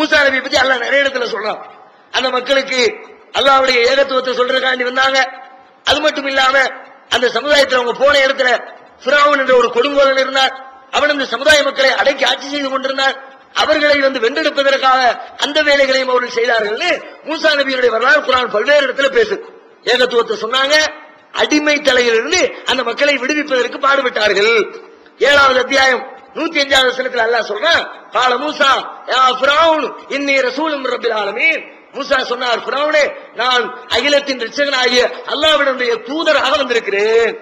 மூசா நபி பத்தி அல்லாஹ் நிறைய இடத்துல சொல்றான். அந்த மக்களுக்கு அல்லாஹ்வுடைய ஏகத்துவத்தை சொல்றதுக்காண்டி வந்தாங்க. அது மட்டும் இல்லாம அந்த சமுதாயத்தில் அவங்க போன இடத்துல ஃபிரௌன் என்ற ஒரு கொடுங்கோலன் இருந்தார். அவன் அந்த சமுதாய மக்களை அடக்கி ஆட்சி செய்து கொண்டிருந்தார். அவர்களை வென்றெடுப்பதற்காக அந்த வேலைகளையும் அவர்கள் செய்தார்கள். மூசா நபியுடைய வரலாறு குர்ஆன் பல்வேறு இடத்துல பேசு. ஏகத்துவத்தை சொன்னாங்க, அடிமை தலையிலிருந்து அந்த மக்களை விடுவிப்பதற்கு பாடுபட்டார்கள். 7வது அத்தியாயம் 105வது வசனத்தில் அல்லாஹ் சொல்றான், கால மூசா யா ஃபிரௌன் இன்னி ரசூலும் ரப்பில் ஆலமீன். மூசா சொன்னார், ஃபிரௌனே நான் அகிலத்தின் இரட்சகனாகிய அல்லாஹ்வுடைய தூதராக வந்திருக்கிறேன்.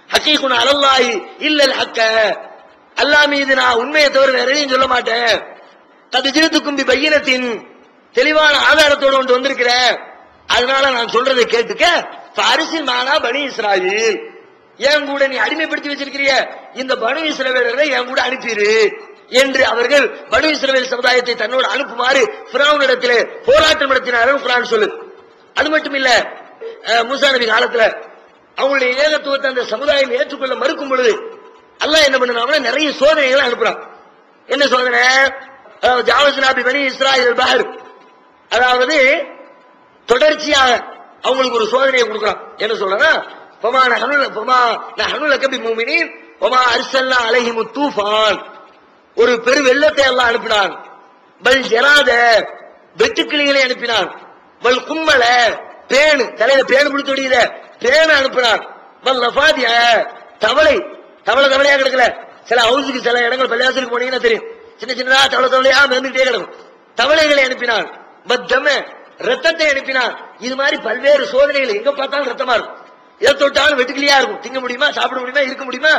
ஹக்கீகுன் அலல்லாஹி இல்லல் ஹக்க, அல்லாஹ் மீது நான் உண்மையை தவிர வேற எதையும் சொல்ல மாட்டேன். அது ஜிதுக்கும் பி பையினத்தின், தெளிவான ஆதாரத்தோடு கொண்டு வந்திருக்கிறேன். அதனால நான் சொல்றதை கேட்டுக்க. ஃபாரிசின் மானா பனி இஸ்ராயீல், என் கூட நீ அடிமைப்படுத்தி வச்சிருக்கிறிய இந்த பனு இஸ்ரவேலரை என் கூட அனுப்பிடு என்று அவர்கள் பனு இஸ்ரவேல் சமுதாயத்தை தன்னோடு அனுப்புமாறு ஃபிரௌனிடத்திலே போராட்டம் நடத்தினார்கள் குர்ஆன் சொல்லு. அது மட்டும் இல்ல, மூசா நபி காலத்துல அவங்களுடைய ஏகத்துவத்தை அந்த சமுதாயம் ஏற்றுக்கொள்ள மறுக்கும் பொழுது அல்லாஹ் என்ன பண்ணாங்கன்னா நிறைய சோதனைகளை அனுப்புறான். என்ன சோதனை? ஜாவஸ்னா பி பனி இஸ்ராயீல் பஹர், அதாவது தொடர்ச்சியாக அவங்களுக்கு ஒரு சோதனையை கொடுக்குறான். என்ன சொல்றா, ஃபமா நஹனு லக பிமுமினீன் வமா அர்சல்னா அலைஹிம் தூஃபான், ஒரு பெரு வெள்ளத்தை அல்லாஹ் அனுப்பினான். பல் ஜராத, வெட்டுக்கிளிகளை அனுப்பினான். வல் கும்மல, பேணு, தலையில பேணு பிடித்து விடுகிற பேணு அனுப்பினான். வல் லஃபாதிய, தவளை தவளையா கிடக்கல. சில ஹவுஸுக்கு சில இடங்கள் பள்ளியாசலுக்கு போனீங்கன்னா தெரியும், சின்ன சின்னதா தவளையா மிதந்துட்டே கிடக்கும். தவளைகளை அனுப்பினான். பத்தம, ரத்தத்தை அனுப்பினான். இது மாதிரி பல்வேறு சோதனைகள், எங்க பார்த்தாலும் ரத்தமா இருக்கும். எதை தொட்டாலும் வெட்டுக்கிளியா இருக்கும். திங்க முடியுமா, சாப்பிட முடியுமா, இருக்க முடியுமா?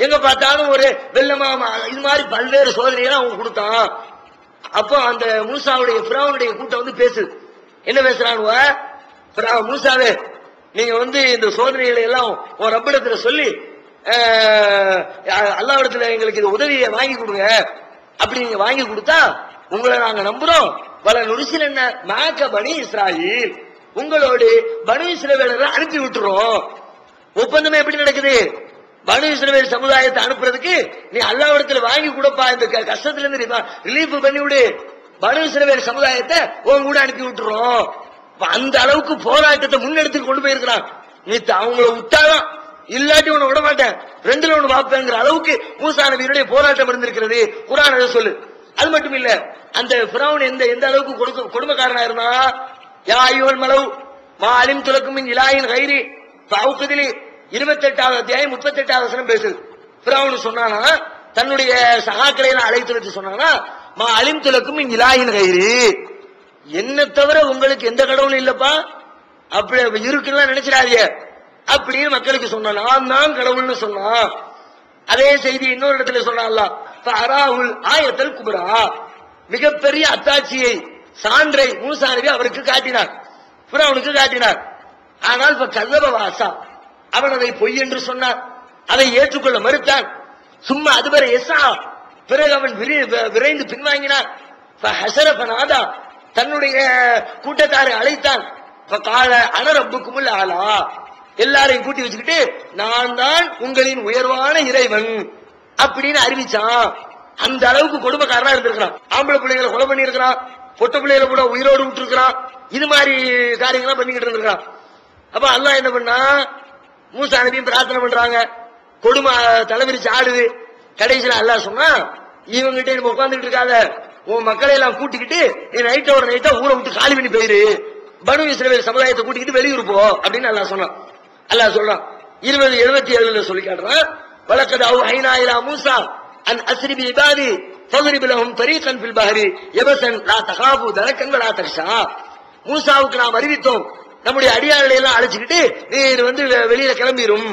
எங்க பார்த்தாலும் ஒரு வெள்ளமா, இது மாதிரி பல்வேறு சோதனைகளை அவங்க கொடுத்தான். அப்போ அந்த மூசாவுடைய ஃபிரௌனுடைய கூட்டம் பேசுது. என்ன பேசுறானுவ? மூசாவே, நீங்க இந்த சோதனைகளை எல்லாம் ஒரு ரப்பிடத்துல சொல்லி அல்லாஹ்விடத்துல எங்களுக்கு இது உதவியை வாங்கி கொடுங்க. அப்படி நீங்க வாங்கி கொடுத்தா உங்களை நாங்க நம்புறோம். வல நுரிசில் என்ன மாக்க பனி இஸ்ராயீல், உங்களோடு பனு இஸ்ரவேலரை அனுப்பி விட்டுறோம். ஒப்பந்தமே எப்படி நடக்குது? பனு இஸ்ரவேல் சமுதாயத்தை அனுப்புறதுக்கு நீ அல்லாஹ்விடத்துல வாங்கி கொடுப்பா, இந்த கஷ்டத்துல இருந்து ரிலீஃப் பண்ணி விடு, பனு இஸ்ரவேல் சமுதாயத்தை உன் கூட அனுப்பி விட்டுறோம். அந்த அளவுக்கு போராட்டத்தை முன்னெடுத்து கொண்டு போயிருக்கிறான். நீ அவங்கள விட்டாதான், இல்லாட்டி உன்னை விட மாட்டேன், ரெண்டுல ஒண்ணு பார்ப்பேங்கிற அளவுக்கு மூசா நபியினுடைய போராட்டம் இருந்திருக்கிறது. குர்ஆன் அதை சொல்லு. அது மட்டும் இல்ல, அந்த ஃபிரௌன் எந்த அளவுக்கு கொடுமைக்காரனா இருந்தா, யா அய்யுல் மலவு மா அலிம் துலக்கும் மின் இலாஹின் கைரி ஃபௌகதிலி 28வது அத்தியாயம் 38வது வசனம் பேசுது. ஃபிரௌன் சொன்னானா, தன்னுடைய சகாக்களை எல்லாம் அழைத்து வச்சு சொன்னானா, மா அலிம் துலக்கும் மின் இலாஹின் கைரி, என்ன தவிர உங்களுக்கு எந்த கடவுளும் இல்லப்பா, அப்படி இருக்குன்னு நினைச்சிடாதீங்க அப்படின்னு மக்களுக்கு சொன்னான். நான் தான் கடவுள்னு சொன்னான். அதே செய்தி இன்னொரு இடத்துல சொன்னான், ஃபஅராஹுல் ஆயத்தல் குப்ரா, மிகப்பெரிய அத்தாட்சியை, சான்றை மூசா நபி அவருக்கு காட்டினார், ஃபிரௌனுக்கு காட்டினார். ஆனால் கஸப வாசா, அவன் அதை பொய் என்று சொன்னான், அதை ஏற்றுக்கொள்ள மறுத்தான். சும்மா அதுவரை எஸ்ஸா, பிறகு அவன் விரைந்து பின்வாங்கினான். ஃபஹஸர ஃபனாதா, தன்னுடைய கூட்டத்தாரை அழைத்தான். ஃபகால அன ரப்புக்குமுல் ஆலா, எல்லாரையும் கூட்டி வச்சுக்கிட்டு நான் தான் உங்களின் உயர்வான இறைவன் அப்படின்னு அறிவிச்சான். அந்த அளவுக்கு கொடுமைக்காரனா இருந்திருக்கிறான். ஆம்பளை பிள்ளைகளை கொலை பண்ணி இருக்கிறான், பொட்ட பிள்ளைகளை கூட உயிரோடு விட்டு இருக்கிறான். இது மாதிரி காரியங்கள்லாம் பண்ணிக்கிட்டு இருந்திருக்கான். அப்ப அல்லாஹ் என்ன பண்ணா, மூசா நபியும் பிரார்த்தனை பண்றாங்க, கொடுமை தலைவிரிச்சு ஆடுது. கடைசியில் அல்லாஹ் சொன்னா, இவங்கிட்ட நம்ம உட்கார்ந்துட்டு இருக்காத, உன் மக்களை எல்லாம் கூட்டிக்கிட்டு நீ நைட்டோட நைட்டா ஊரை விட்டு காலி பண்ணி போயிரு, பனு இஸ்ரவேல் சமுதாயத்தை கூட்டிக்கிட்டு வெளியூர் போ அப்படின்னு அல்லாஹ் சொன்னான். அல்லாஹ் சொல்றான் 20:77 சொல்லி காட்டுறான், வலக்கத் அவ்ஹைனா இலா மூசா அன் அஸ்ரி பி இபாதி ஃபத்ரிப் லஹும் தரீகன் ஃபில் பஹரி யபஸன் லா தகாஃபு தரக்கன் வலா தக்ஷா. மூசாவுக்கு நாம் அறிவித்தோம், நம்முடைய அடியார்களை எல்லாம் அழைச்சிக்கிட்டு நீர் வெளியில கிளம்பிரும்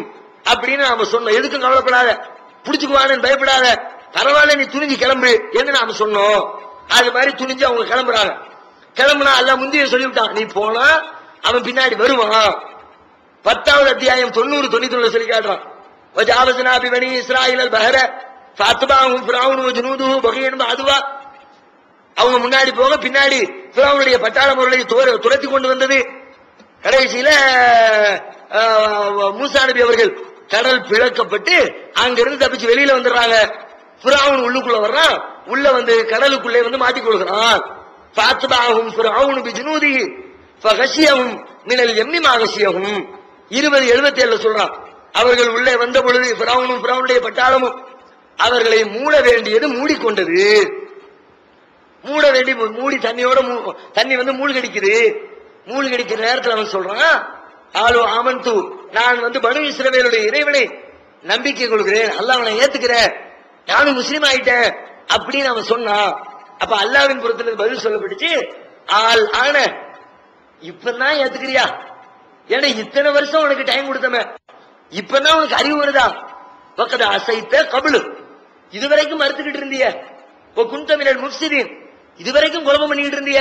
அப்படின்னு நாம சொன்னோம். எதுக்கும் கவலைப்படாத, புடிச்சுக்குவானு பயப்படாத, பரவாயில்ல நீ துணிஞ்சு கிளம்பு என்று நாம சொன்னோம். அது மாதிரி துணிஞ்சு அவங்க கிளம்புறாங்க. கிளம்புனா அல்லாஹ் முந்திய சொல்லிவிட்டான், நீ போனா அவன் பின்னாடி வருவான். 10வது அத்தியாயம் 90-91 சொல்லி காட்டுறான். வஜாவஸ்னா பி பனி இஸ்ராயீல் பஹர ஃபஅத்பாஹும் ஃபிரௌன் வஜுனூதுஹு பகியன் மஅதுவா, அவங்க முன்னாடி போக பின்னாடி ஃபிரௌனுடைய பட்டாளம் அவர்களை துரத்தி கொண்டு வந்தது. கடைசியில மூசா நபி அவர்கள் கடல் பிளக்கப்பட்டு அங்கிருந்து தப்பிச்சு வெளியில வந்துடுறாங்க. ஃபிரௌன் உள்ளுக்குள்ள வர்றான், உள்ள வந்து கடலுக்குள்ளே வந்து மாட்டிக் கொள்கிறான். ஃபாத்பாஹும் ஃபிரௌன் பிஜுனூதிஹி ஃபகஷியஹும் மினல் யம்மி மா கஷியஹும் 20:77 சொல்றான். அவர்கள் உள்ளே வந்த பொழுது ஃபிரௌனும் ஃபிரௌனுடைய பட்டாளமும் அவர்களை மூட வேண்டியது மூடிக்கொண்டது. மூட வேண்டி மூடி தண்ணியோட தண்ணி வந்து மூழ்கடிக்குது. மூழ்கடிக்கிற நேரத்தில் அவன் சொல்றான், ஆலு ஆமன்து, நான் வந்து பனு இஸ்ரவேலுடைய இறைவனை நம்பிக்கை கொள்கிறேன், அல்லாஹ் அவனை ஏத்துக்கிறேன், நானும் முஸ்லீம் ஆயிட்டேன் அப்படின்னு அவன் சொன்னான். அப்ப அல்லாஹ்வின் புறத்துல பதில் சொல்லப்பட்டுச்சு, ஆள் ஆன இப்பதான் ஏத்துக்கிறியா? ஏன்னா இத்தனை வருஷம் உனக்கு டைம் கொடுத்தமே, இப்பதான் உனக்கு அறிவு வருதா? பக்கத்து அசைத்த கபுளு, இதுவரைக்கும் மறுத்துக்கிட்டு இருந்திய, குந்தமிழர் முஃப்சிதீன், இதுவரைக்கும் குழப்பம் பண்ணிக்கிட்டு இருந்திய,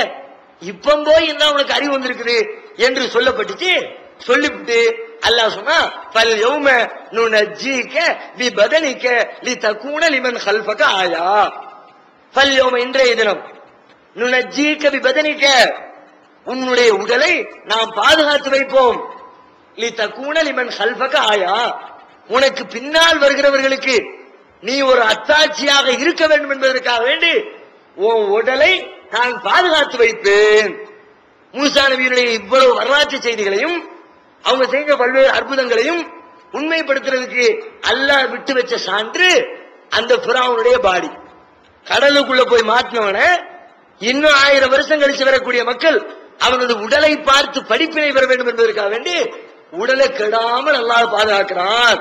இப்ப போய் என்ன உனக்கு அறிவு வந்திருக்குது என்று சொல்லப்பட்டுச்சு. சொல்லிவிட்டு அல்லாஹ் சொன்னா, பல் யௌம நுனஜ்ஜீக பிபதனிக லிதகூன லிமன் கல்ஃபக ஆயா. பல் யௌம, இன்றைய தினம், நுனஜ்ஜீக பிபதனிக, உன்னுடைய உடலை நாம் பாதுகாத்து வைப்போம், லிதகூன லிமன் கல்ஃபக ஆயா, உனக்கு பின்னால் வருகிறவர்களுக்கு நீ ஒரு அத்தாட்சியாக இருக்க வேண்டும் என்பதற்காக வேண்டி உன் உடலை நான் பாதுகாத்து வைப்பேன். மூசா நபியுடைய இவ்வளவு வரலாற்று செய்திகளையும் அவங்க செய்த பல்வேறு அற்புதங்களையும் உண்மைப்படுத்துறதுக்கு அல்லாஹ் விட்டு வச்ச சான்று அந்த ஃபிரௌனுடைய பாடி. கடலுக்குள்ள போய் மாட்டினவன இன்னும் 1000 வருஷம் கழிச்சு வரக்கூடிய மக்கள் அவனது உடலை பார்த்து படிப்பினை பெற வேண்டும் என்பதற்காக வேண்டி உடலை கெடாமல் அல்லாஹ் பாதுகாக்கிறான்.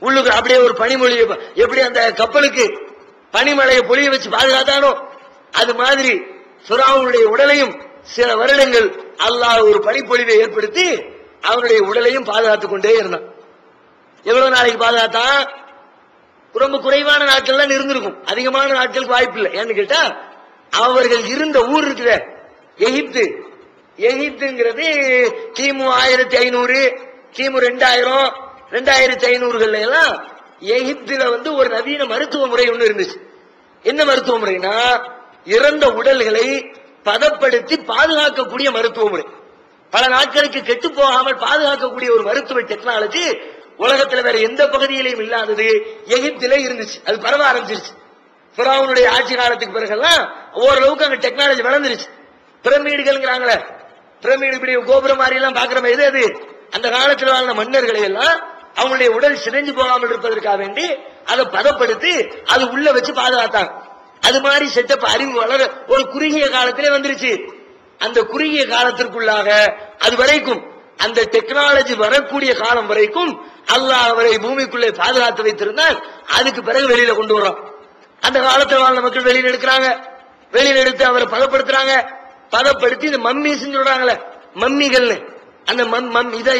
உள்ளுக்கு அப்படியே ஒரு பனிமொழி, எப்படி அந்த கப்பலுக்கு பனிமலையை பொழிய வச்சு பாதுகாத்தானோ அது மாதிரி ஃபிரௌனுடைய உடலையும் சில வருடங்கள் அல்லாஹ் ஒரு பனிப்பொழிவை ஏற்படுத்தி அவனுடைய உடலையும் பாதுகாத்துக் கொண்டே இருந்தான். எவ்வளவு நாளைக்கு பாதுகாத்தான்? ரொம்ப குறைவான நாட்கள் தான் இருந்திருக்கும், அதிகமான நாட்களுக்கு வாய்ப்பு இல்லை. ஏன்னு கேட்டா அவர்கள் இருந்த ஊர் இருக்குத எகிப்து. எகிப்துங்கிறது கிமு 1500, கிமு 2000, 2500 எல்லாம் எகிப்துல வந்து ஒரு நவீன மருத்துவ முறை ஒண்ணு இருந்துச்சு. என்ன மருத்துவ முறைனா, இறந்த உடல்களை பதப்படுத்தி பாதுகாக்கக்கூடிய மருத்துவ முறை. பல நாட்களுக்கு கெட்டு போகாமல் பாதுகாக்கக்கூடிய ஒரு மருத்துவ டெக்னாலஜி உலகத்துல வேற எந்த பகுதியிலையும் இல்லாதது எகிப்திலே இருந்துச்சு. அது பரவ ஆரம்பிச்சிருச்சு. ஃபிரௌனுடைய ஆட்சி காலத்துக்கு பிறகெல்லாம் ஓரளவுக்கு அங்க டெக்னாலஜி வளர்ந்துருச்சு. பிரமிடுகள்ங்கிறாங்களே, பிரமிடு இப்படி கோபுரம் மாதிரி எல்லாம் பாக்குற எது அது அந்த காலத்தில் வாழ்ந்த மன்னர்களை எல்லாம் அவங்களுடைய உடல் சிதைஞ்சு போகாமல் இருப்பதற்காக வேண்டி அதை பதப்படுத்தி அது உள்ள வச்சு பாதுகாத்தாங்க. அது மாதிரி செட்டப் அறிவு வளர ஒரு குறுகிய காலத்திலே வந்துருச்சு. அந்த குறுகிய காலத்திற்குள்ளாக அது வரைக்கும் அந்த டெக்னாலஜி வரக்கூடிய காலம் வரைக்கும் அல்லாஹ் அவரை பூமிக்குள்ளே பாதுகாத்து வைத்திருந்தால் அதுக்கு பிறகு வெளியில கொண்டு வரோம். அந்த காலத்தில் வாழ்ந்த மக்கள் வெளியில எடுக்கிறாங்க, வெளியில எடுத்து அவரை பதப்படுத்துறாங்க. பதப்படுத்தி இந்த மம்மிஸ் சொல்றாங்களே, மம்மிகள்னு, அந்த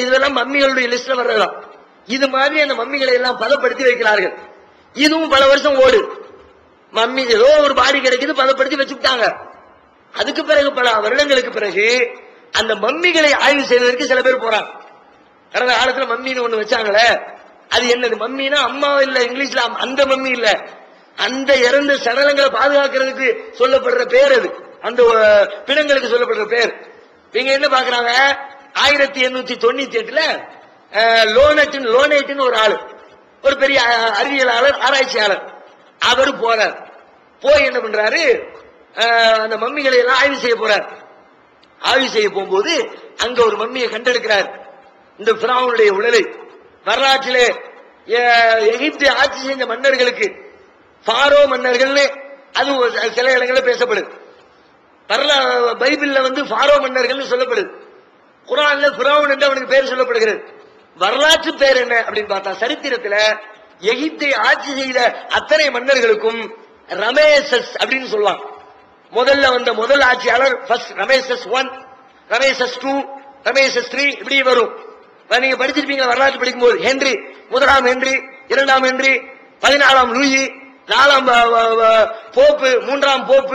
இதெல்லாம் மம்மிகளுடைய லிஸ்ட்ல வர்றதான். இது மாதிரி அந்த மம்மிகளை எல்லாம் பதப்படுத்தி வைக்கிறார்கள். இதுவும் பல வருஷம் ஓடு. மம்மி ஏதோ ஒரு பாடி கிடைக்குது, பதப்படுத்தி வச்சுட்டாங்க. அதுக்கு பிறகு பல வருடங்களுக்கு பிறகு அந்த மம்மிகளை ஆய்வு செய்வதற்கு சில பேர் போறாங்க. கடந்த காலத்துல மம்மின்னு ஒண்ணு வச்சாங்களே, அது என்னது? மம்மினா அம்மா இல்ல, இங்கிலீஷ்ல அந்த மம்மி இல்ல, அந்த இறந்த சடலங்களை பாதுகாக்கிறதுக்கு சொல்லப்படுற பேர் அது, அந்த பிணங்களுக்கு சொல்லப்படுற பேர். இவங்க என்ன பாக்குறாங்க, 1898 லோனேட்னு ஒரு ஆளு, ஒரு பெரிய அறிவியலாளர், ஆராய்ச்சியாளர், அவர் போறார். போய் என்ன பண்றாரு, அந்த மம்மிகளை எல்லாம் ஆய்வு செய்ய போறார். ஆய்வு செய்ய போகும்போது அங்க ஒரு மம்மியை கண்டெடுக்கிறார். இந்த ஃபிரௌனுடைய உடலை வரலாற்றிலே எகிப்தை ஆட்சி செஞ்ச மன்னர்களுக்கு ஃபாரோ மன்னர்கள்னு அது சில இடங்களில் பேசப்படுது. பைபிள்ல வந்து ஃபாரோ மன்னர்கள் சொல்லப்படுது. குர்ஆன்ல ஃபிரௌன் என்று அவனுக்கு பேர் சொல்லப்படுகிறது. வரலாற்று பேர் என்ன அப்படின்னு பார்த்தா, சரித்திரத்துல எகிப்தை ஆட்சி செய்த அத்தனை மன்னர்களுக்கும் ரமேசஸ் அப்படின்னு சொல்லுவாங்க. முதல்ல வந்த முதல் ஆட்சியாளர் ரமேசஸ் 1, ரமேசஸ் 2, ரமேசஸ் 3 இப்படி வரும். நீங்க படிச்சிருப்பீங்க வரலாற்று படிக்கும் போது. ஹென்றி, 1ஆம் ஹென்றி, 2ஆம் ஹென்றி, 14ஆம் லூயி, 4ஆம் போப்பு, 3ஆம் போப்பு,